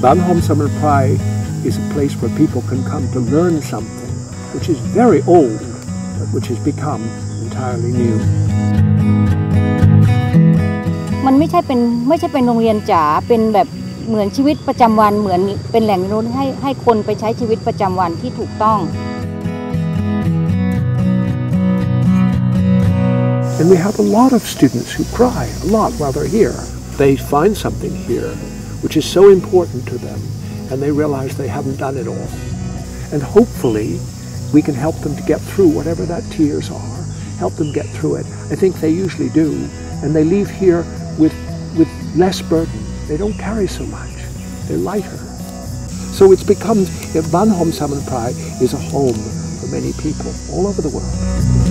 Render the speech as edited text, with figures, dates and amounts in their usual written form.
Ban Hom Saman Prai is a place where people can come to learn something which is very old, but which has become entirely new. มันไม่ใช่เป็นโรงเรียนจ๋าเป็นแบบเหมือนชีวิตประจำวันเหมือนเป็นแหล่งเรียนรู้ให้คนไปใช้ชีวิตประจำวันที่ถูกต้อง And we have a lot of students who cry a lot while they're here. They find something here which is so important to them, and they realize they haven't done it all. And hopefully we can help them to get through whatever that tears are, help them get through it. I think they usually do, and they leave here with less burden. They don't carry so much. They're lighter. So it's become, Ban Hom Saman Prai is a home for many people all over the world.